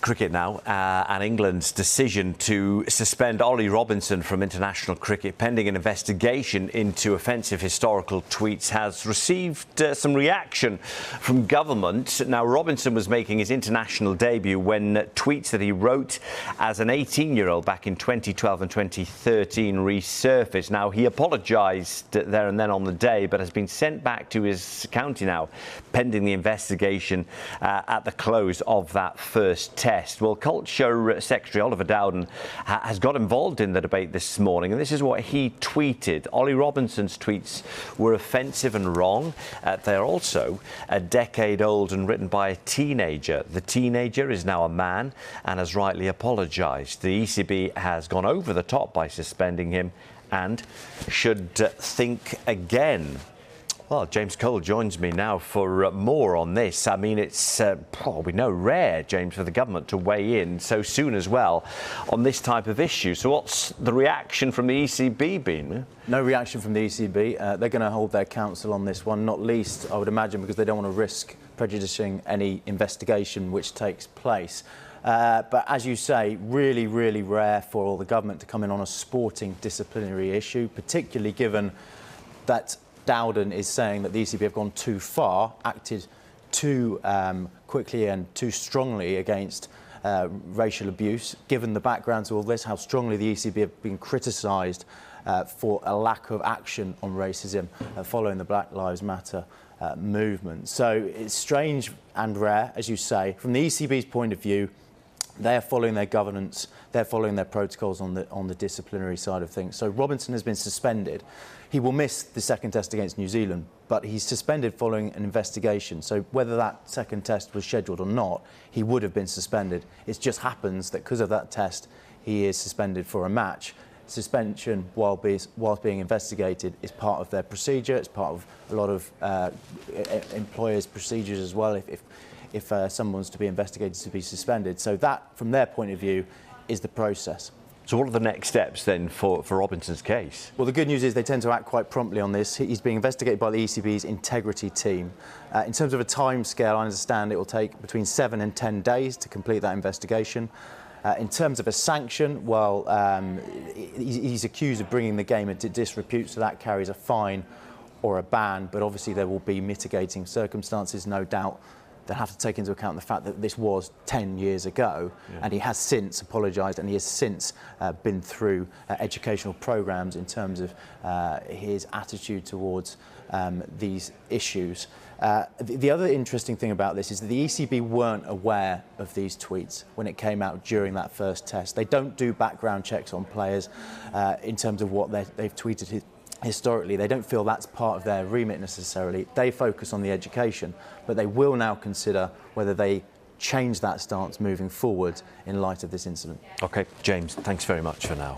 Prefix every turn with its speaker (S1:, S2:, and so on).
S1: Cricket now, and England's decision to suspend Ollie Robinson from international cricket pending an investigation into offensive historical tweets has received some reaction from government. Now, Robinson was making his international debut when tweets that he wrote as an 18-year-old back in 2012 and 2013 resurfaced. Now, he apologised there and then on the day, but has been sent back to his county now pending the investigation at the close of that first test. Well, Culture Secretary Oliver Dowden has got involved in the debate this morning, and this is what he tweeted. Ollie Robinson's tweets were offensive and wrong. They're also a decade old and written by a teenager. The teenager is now a man and has rightly apologised. The ECB has gone over the top by suspending him and should think again. Well, James Cole joins me now for more on this. I mean, it's, we know, rare, James, for the government to weigh in so soon as well on this type of issue. So what's the reaction from the ECB been?
S2: No reaction from the ECB. They're going to hold their counsel on this one, not least, I would imagine, because they don't want to risk prejudicing any investigation which takes place. But as you say, really, really rare for the government to come in on a sporting disciplinary issue, particularly given that Dowden is saying that the ECB have gone too far, acted too quickly and too strongly against racial abuse. Given the background to all this, how strongly the ECB have been criticised for a lack of action on racism following the Black Lives Matter movement. So it's strange and rare, as you say. From the ECB's point of view, they're following their governance, they're following their protocols on the disciplinary side of things. So Robinson has been suspended. He will miss the second test against New Zealand, but he's suspended following an investigation. So whether that second test was scheduled or not, he would have been suspended. It just happens that because of that test, he is suspended for a match. Suspension while being investigated is part of their procedure. It's part of a lot of employers' procedures as well. If someone's to be investigated, to be suspended. So that, from their point of view, is the process.
S1: So what are the next steps then for Robinson's case?
S2: Well, the good news is they tend to act quite promptly on this. He's being investigated by the ECB's integrity team. In terms of a timescale, I understand it will take between 7 and 10 days to complete that investigation. In terms of a sanction, well, he's accused of bringing the game into disrepute, so that carries a fine or a ban, but obviously there will be mitigating circumstances, no doubt. They'll have to take into account the fact that this was 10 years ago, and he has since apologised and he has since been through educational programmes in terms of his attitude towards these issues. The other interesting thing about this is that the ECB weren't aware of these tweets when it came out during that first test. They don't do background checks on players in terms of what they've tweeted historically. They don't feel that's part of their remit necessarily. They focus on the education, but they will now consider whether they change that stance moving forward in light of this incident.
S1: OK, James, thanks very much for now.